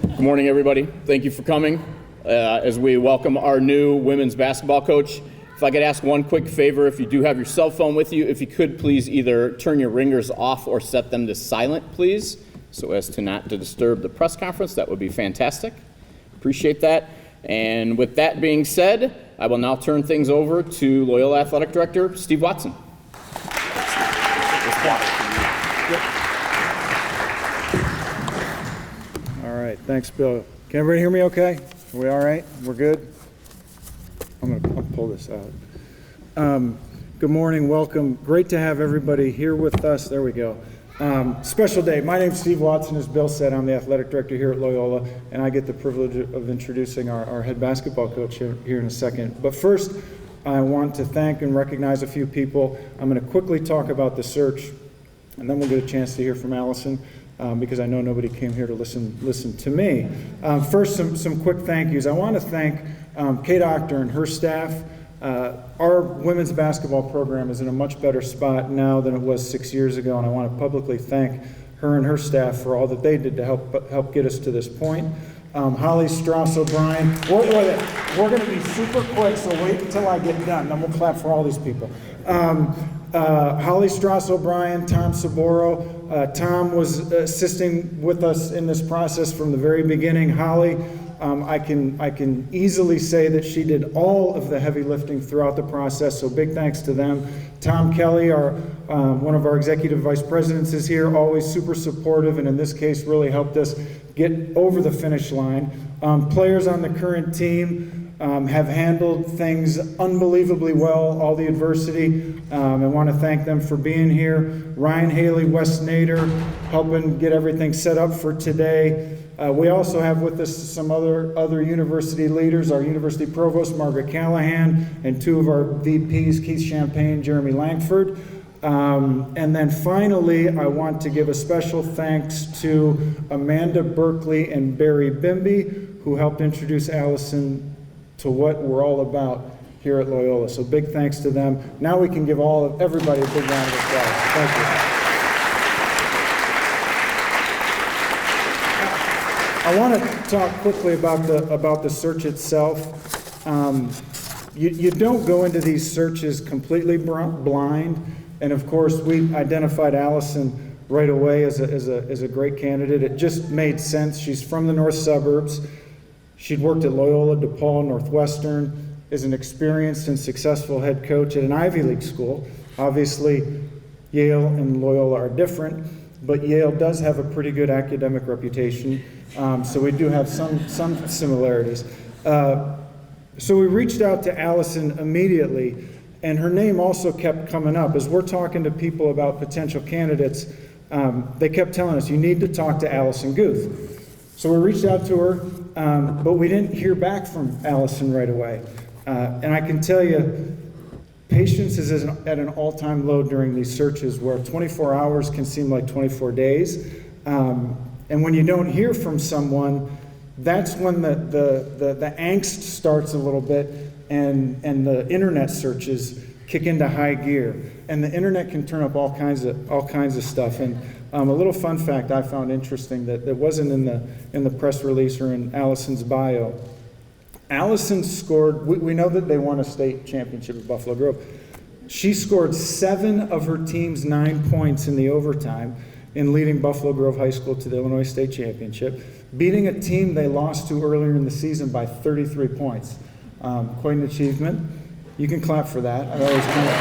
Good morning, everybody. Thank you for coming as we welcome our new women's basketball coach. If I could ask one quick favor, if you do have your cell phone with you, if you could please either turn your ringers off or set them to silent, please, so as to not to disturb the press conference. That would be fantastic. Appreciate that. And with that being said, I will now turn things over to Loyola Athletic Director Steve Watson. All right, thanks, Bill. Can everybody hear me okay? Are we all right? We're good? I'll pull this out. Good morning, welcome. Great to have everybody here with us. There we go. Special day. My name's Steve Watson. As Bill said, I'm the athletic director here at Loyola, and I get the privilege of introducing our head basketball coach here in a second. But first, I want to thank and recognize a few people. I'm going to quickly talk about the search, and then we'll get a chance to hear from Allison, because I know nobody came here to listen to me. First, some quick thank yous. I want to thank Kate Octor and her staff. Our women's basketball program is in a much better spot now than it was 6 years ago, and I want to publicly thank her and her staff for all that they did to help get us to this point. Holly Strauss O'Brien, we're going to be super quick, so wait until I get done, then we'll clap for all these people. Holly Strauss O'Brien, Tom Saboro. Tom was assisting with us in this process from the very beginning. Holly, I can easily say that she did all of the heavy lifting throughout the process, so big thanks to them. Tom Kelly, one of our executive vice presidents, is here, always super supportive, and in this case really helped us get over the finish line. Players on the current team have handled things unbelievably well, all the adversity. I want to thank them for being here. Ryan Haley, Wes Nader, helping get everything set up for today. We also have with us some other university leaders, our university provost, Margaret Callahan, and two of our VPs, Keith Champagne, Jeremy Langford. And then finally, I want to give a special thanks to Amanda Berkeley and Barry Bimby, who helped introduce Allison to what we're all about here at Loyola. So big thanks to them. Now we can give everybody a big round of applause. Thank you. I want to talk quickly about the search itself. You don't go into these searches completely blind, and of course we identified Allison right away as a great candidate. It just made sense. She's from the north suburbs. She'd worked at Loyola, DePaul, Northwestern, is an experienced and successful head coach at an Ivy League school. Obviously, Yale and Loyola are different, but Yale does have a pretty good academic reputation, so we do have some similarities. So we reached out to Allison immediately, and her name also kept coming up. As we're talking to people about potential candidates, they kept telling us, you need to talk to Allison Guth. So we reached out to her, but we didn't hear back from Allison right away. And I can tell you, patience is at an all-time low during these searches, where 24 hours can seem like 24 days. And when you don't hear from someone, that's when the angst starts a little bit, and the internet searches kick into high gear. And the internet can turn up all kinds of stuff. And a little fun fact I found interesting that wasn't in the press release or in Allison's bio. Allison scored, we know that they won a state championship at Buffalo Grove. She scored 7 of her team's 9 points in the overtime in leading Buffalo Grove High School to the Illinois State Championship, beating a team they lost to earlier in the season by 33 points. Quite an achievement. You can clap for that. I thought it was kind of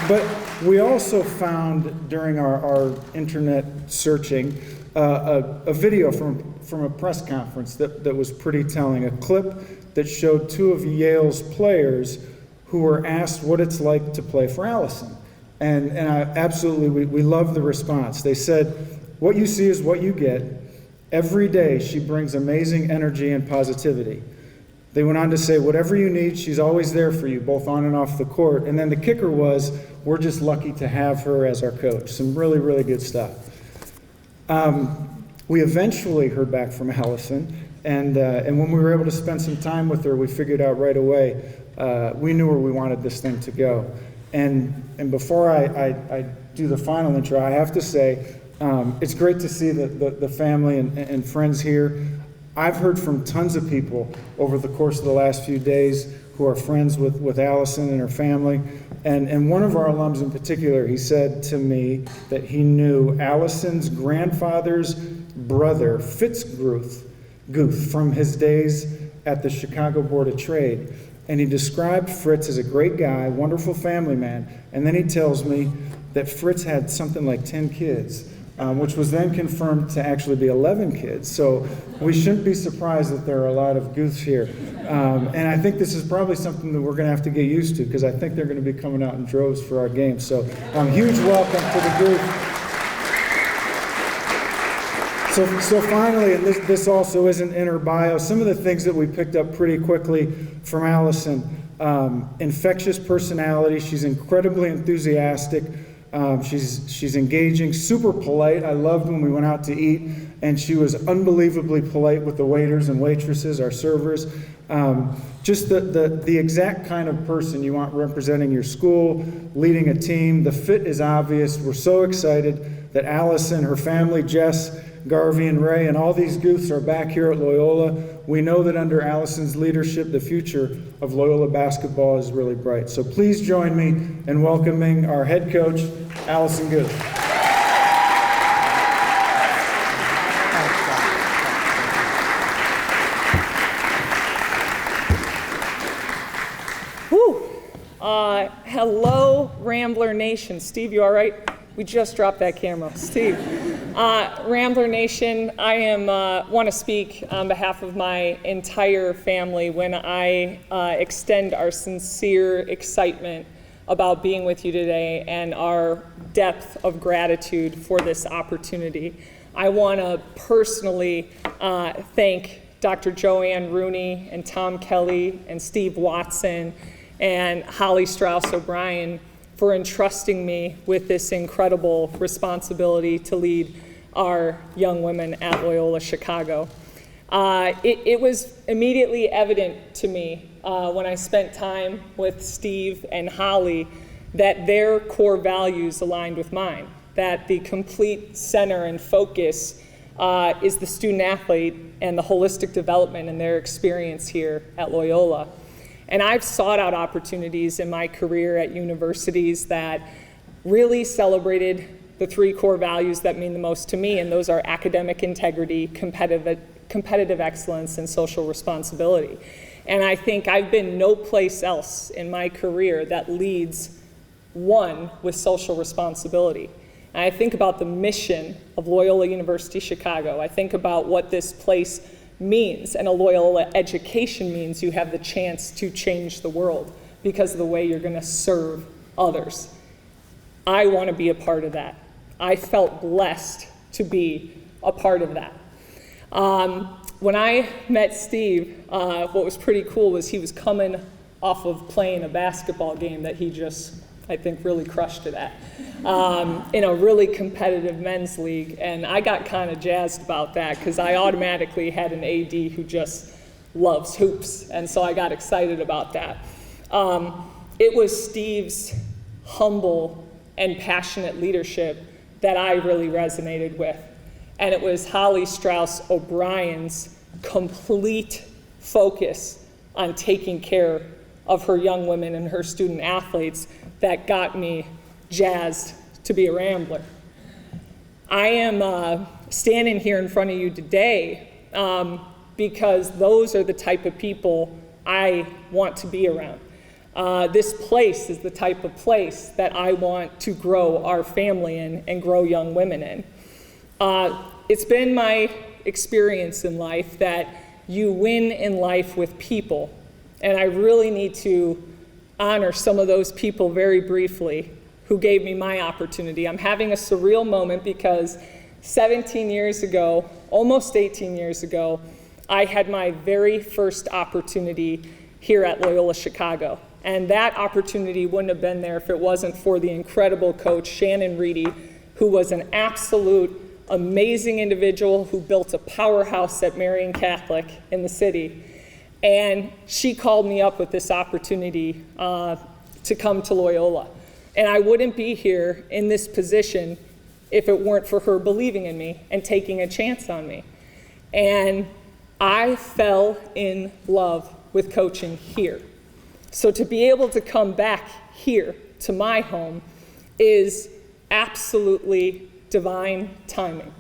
cool. But we also found during our internet searching a video from a press conference that was pretty telling, a clip that showed 2 of Yale's players who were asked what it's like to play for Allison. And we love the response. They said, what you see is what you get. Every day she brings amazing energy and positivity. They went on to say, whatever you need, she's always there for you, both on and off the court. And then the kicker was, we're just lucky to have her as our coach. Some really, really good stuff. We eventually heard back from Allison, and when we were able to spend some time with her, we figured out right away, we knew where we wanted this thing to go. And before I do the final intro, I have to say, It's great to see the family and friends here. I've heard from tons of people over the course of the last few days who are friends with Allison and her family. And one of our alums in particular, he said to me that he knew Allison's grandfather's brother, Guth, from his days at the Chicago Board of Trade. And he described Fritz as a great guy, wonderful family man. And then he tells me that Fritz had something like 10 kids, which was then confirmed to actually be 11 kids. So we shouldn't be surprised that there are a lot of Guths here. And I think this is probably something that we're going to have to get used to, because I think they're going to be coming out in droves for our games. So huge welcome to the Guth. So finally, and this also isn't in her bio, some of the things that we picked up pretty quickly from Allison. Infectious personality. She's incredibly enthusiastic. She's engaging, super polite. I loved when we went out to eat, and she was unbelievably polite with the waiters and waitresses, our servers. Just the exact kind of person you want representing your school, leading a team. The fit is obvious. We're so excited that Allison, her family, Jess, Garvey, and Ray, and all these Guths are back here at Loyola. We know that under Allison's leadership, the future of Loyola basketball is really bright. So please join me in welcoming our head coach, Allison Guth. Hello, Rambler Nation. Steve, you all right? We just dropped that camera. Steve. Rambler Nation, I want to speak on behalf of my entire family when I extend our sincere excitement about being with you today and our depth of gratitude for this opportunity. I want to personally thank Dr. Joanne Rooney and Tom Kelly and Steve Watson and Holly Strauss O'Brien for entrusting me with this incredible responsibility to lead our young women at Loyola Chicago. It was immediately evident to me when I spent time with Steve and Holly that their core values aligned with mine, that the complete center and focus is the student athlete and the holistic development in their experience here at Loyola. And I've sought out opportunities in my career at universities that really celebrated the three core values that mean the most to me, and those are academic integrity, competitive excellence, and social responsibility. And I think I've been no place else in my career that leads one with social responsibility. And I think about the mission of Loyola University Chicago. I think about what this place means, and a Loyola education means you have the chance to change the world because of the way you're going to serve others. I want to be a part of that. I felt blessed to be a part of that. When I met Steve, what was pretty cool was he was coming off of playing a basketball game that he just, I think, really crushed it at in a really competitive men's league. And I got kind of jazzed about that because I automatically had an AD who just loves hoops. And so I got excited about that. It was Steve's humble and passionate leadership that I really resonated with. And it was Holly Strauss O'Brien's complete focus on taking care of her young women and her student athletes that got me jazzed to be a Rambler. I am standing here in front of you today because those are the type of people I want to be around. This place is the type of place that I want to grow our family in and grow young women in. It's been my experience in life that you win in life with people, and I really need to honor some of those people very briefly who gave me my opportunity. I'm having a surreal moment because 17 years ago, almost 18 years ago, I had my very first opportunity here at Loyola Chicago. And that opportunity wouldn't have been there if it wasn't for the incredible coach, Shannon Reedy, who was an absolute amazing individual who built a powerhouse at Marian Catholic in the city. And she called me up with this opportunity to come to Loyola. And I wouldn't be here in this position if it weren't for her believing in me and taking a chance on me. And I fell in love with coaching here. So to be able to come back here to my home is absolutely divine timing.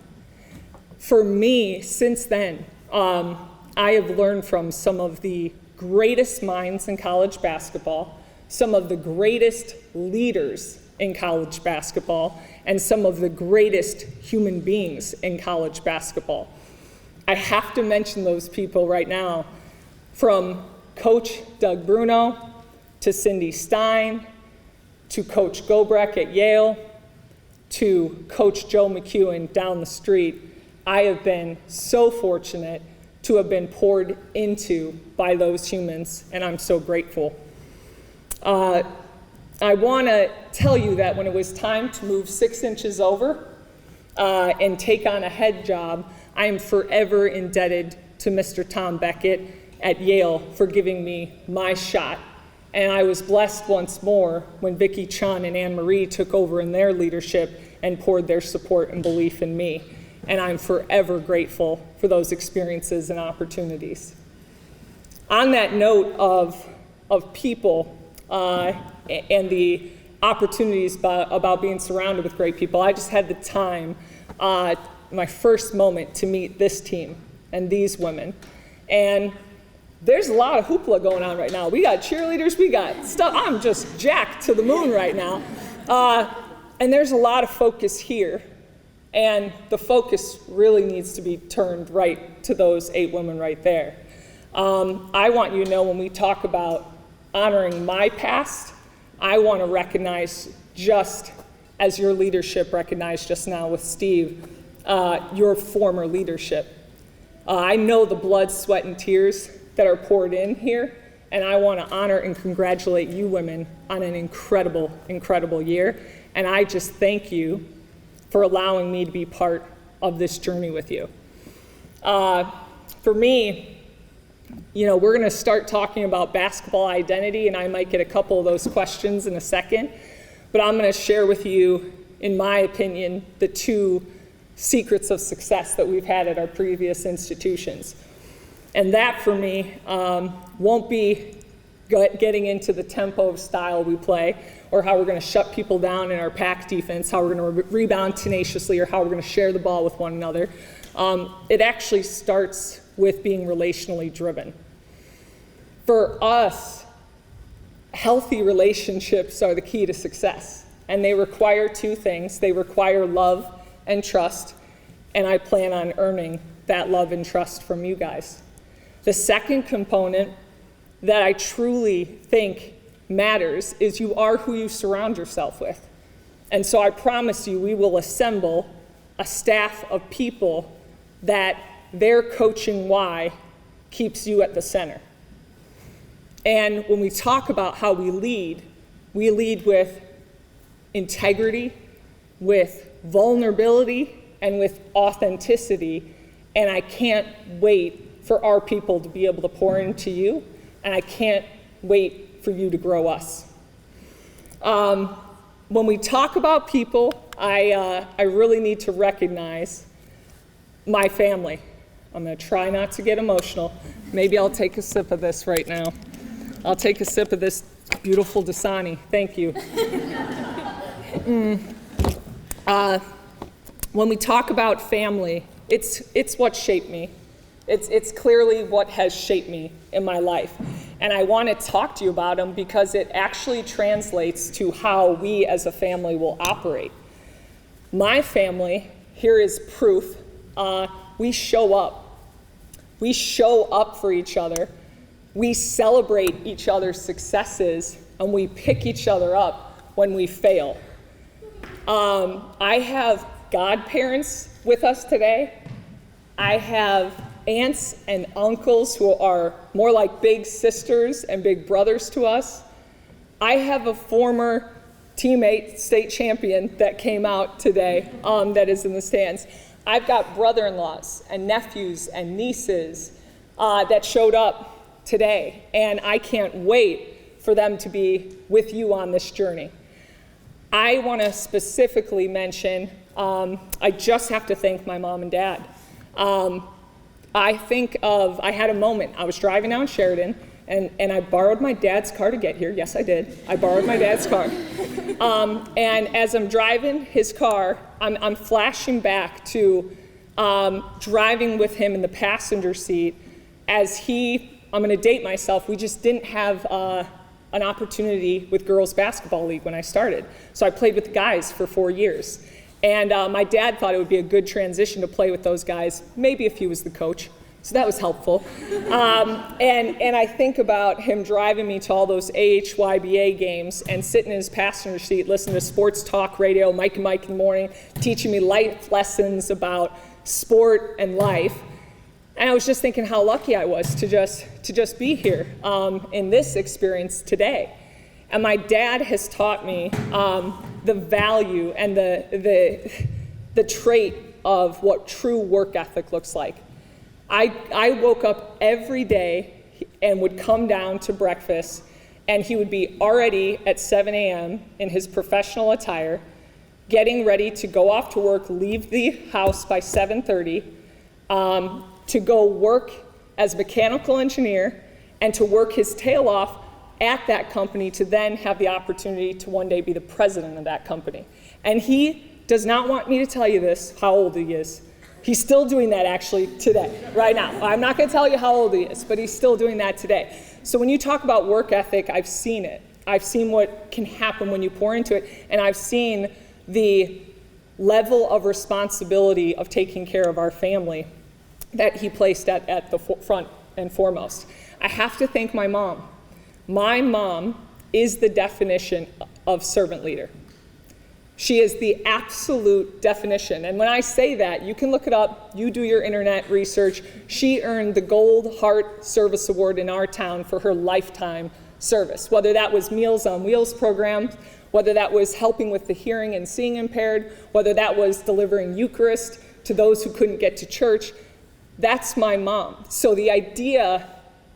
For me, since then, I have learned from some of the greatest minds in college basketball, some of the greatest leaders in college basketball, and some of the greatest human beings in college basketball. I have to mention those people right now, from Coach Doug Bruno, to Cindy Stein, to Coach Gobrecht at Yale, to Coach Joe McEwen down the street. I have been so fortunate to have been poured into by those humans, and I'm so grateful. I want to tell you that when it was time to move 6 inches over and take on a head job, I am forever indebted to Mr. Tom Beckett at Yale for giving me my shot. And I was blessed once more when Vicki Chun and Anne Marie took over in their leadership and poured their support and belief in me. And I'm forever grateful for those experiences and opportunities. On that note of people and the opportunities about being surrounded with great people, I just had the time, my first moment, to meet this team and these women. And there's a lot of hoopla going on right now. We got cheerleaders, we got stuff. I'm just jacked to the moon right now. And there's a lot of focus here. And the focus really needs to be turned right to those 8 women right there. I want you to know, when we talk about honoring my past, I want to recognize, just as your leadership recognized just now with Steve, your former leadership. I know the blood, sweat, and tears that are poured in here, and I want to honor and congratulate you women on an incredible, incredible year. And I just thank you for allowing me to be part of this journey with you. For me, we're going to start talking about basketball identity, and I might get a couple of those questions in a second, but I'm going to share with you, in my opinion, the 2 secrets of success that we've had at our previous institutions. And that, for me, won't be getting into the tempo of style we play, or how we're going to shut people down in our pack defense, how we're going to rebound tenaciously, or how we're going to share the ball with one another. It actually starts with being relationally driven. For us, healthy relationships are the key to success, and they require 2 things. They require love and trust, and I plan on earning that love and trust from you guys. The second component that I truly think matters is you are who you surround yourself with. And so I promise you, we will assemble a staff of people that their coaching why keeps you at the center. And when we talk about how we lead with integrity, with vulnerability, and with authenticity. And I can't wait for our people to be able to pour into you, and I can't wait for you to grow us. When we talk about people, I really need to recognize my family. I'm going to try not to get emotional. Maybe I'll take a sip of this right now. I'll take a sip of this beautiful Dasani. Thank you. When we talk about family, it's what shaped me. It's clearly what has shaped me in my life. And I want to talk to you about them because it actually translates to how we as a family will operate. My family, here is proof, we show up. We show up for each other. We celebrate each other's successes, and we pick each other up when we fail. I have godparents with us today. I have aunts and uncles who are more like big sisters and big brothers to us. I have a former teammate, state champion, that came out today that is in the stands. I've got brother-in-laws and nephews and nieces that showed up today, and I can't wait for them to be with you on this journey. I want to specifically mention I just have to thank my mom and dad. I had a moment. I was driving down Sheridan, and I borrowed my dad's car to get here. Yes, I did. I borrowed my dad's car. And as I'm driving his car, I'm flashing back to driving with him in the passenger seat as I'm going to date myself, we just didn't have an opportunity with girls basketball league when I started. So I played with the guys for 4 years. And my dad thought it would be a good transition to play with those guys, maybe if he was the coach. So that was helpful. And I think about him driving me to all those AHYBA games and sitting in his passenger seat, listening to sports talk radio, Mike and Mike in the morning, teaching me life lessons about sport and life. And I was just thinking how lucky I was to just be here in this experience today. And my dad has taught me the value and the trait of what true work ethic looks like. I woke up every day and would come down to breakfast, and he would be already at 7 a.m. in his professional attire, getting ready to go off to work, leave the house by 7:30, to go work as a mechanical engineer and to work his tail off at that company to then have the opportunity to one day be the president of that company. And he does not want me to tell you this, how old he is. He's still doing that actually today, right now. I'm not going to tell you how old he is, but he's still doing that today. So when you talk about work ethic, I've seen it. I've seen what can happen when you pour into it, and I've seen the level of responsibility of taking care of our family that he placed at the front and foremost. I have to thank my mom. My mom is the definition of servant leader. She is the absolute definition. And when I say that, you can look it up, you do your internet research. She earned the Gold Heart Service Award in our town for her lifetime service, whether that was Meals on Wheels programs, whether that was helping with the hearing and seeing impaired, whether that was delivering Eucharist to those who couldn't get to church. That's my mom. So the idea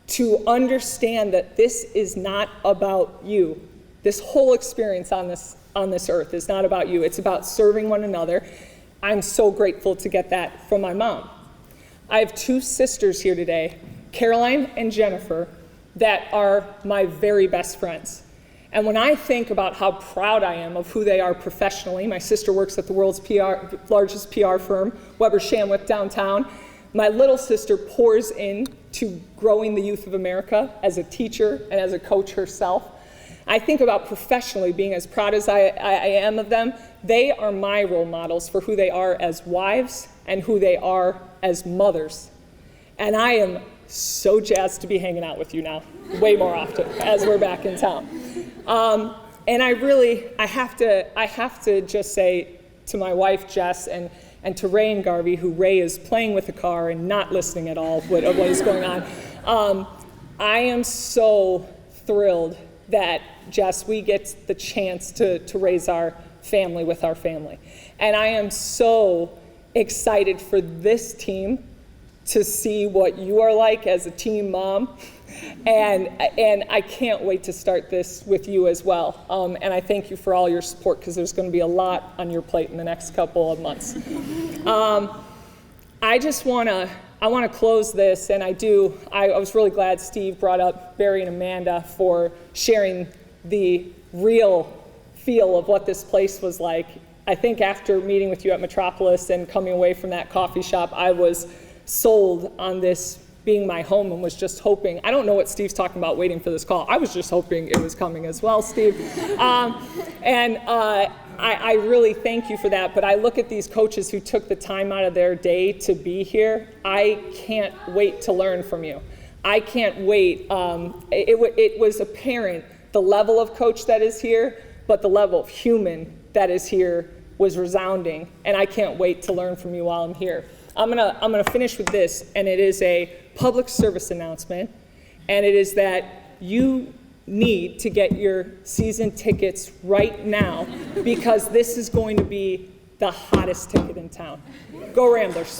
to understand that this is not about you, this whole experience on this earth is not about you, it's about serving one another. I'm so grateful to get that from my mom. I have 2 sisters here today, Caroline and Jennifer, that are my very best friends. And when I think about how proud I am of who they are professionally, my sister works at the world's largest PR firm, Weber Shandwick downtown. My little sister pours into growing the youth of America as a teacher and as a coach herself. I think about professionally being as proud as I am of them. They are my role models for who they are as wives and who they are as mothers. And I am so jazzed to be hanging out with you now, way more often as we're back in town. And I have to just say to my wife, Jess, and to Ray and Garvey, who Ray is playing with the car and not listening at all what is going on. I am so thrilled that, Jess, we get the chance to raise our family with our family. And I am so excited for this team to see what you are like as a team mom. And I can't wait to start this with you as well. And I thank you for all your support, because there's going to be a lot on your plate in the next couple of months. I want to close this, and I was really glad Steve brought up Barry and Amanda for sharing the real feel of what this place was like. I think after meeting with you at Metropolis and coming away from that coffee shop, I was sold on this being my home and was just hoping. I don't know what Steve's talking about waiting for this call. I was just hoping it was coming as well, Steve. I really thank you for that, but I look at these coaches who took the time out of their day to be here. I can't wait to learn from you. I can't wait. It was apparent the level of coach that is here, but the level of human that is here was resounding, and I can't wait to learn from you while I'm here. I'm gonna finish with this, and it is a public service announcement, and it is that you need to get your season tickets right now, because this is going to be the hottest ticket in town. Go Ramblers.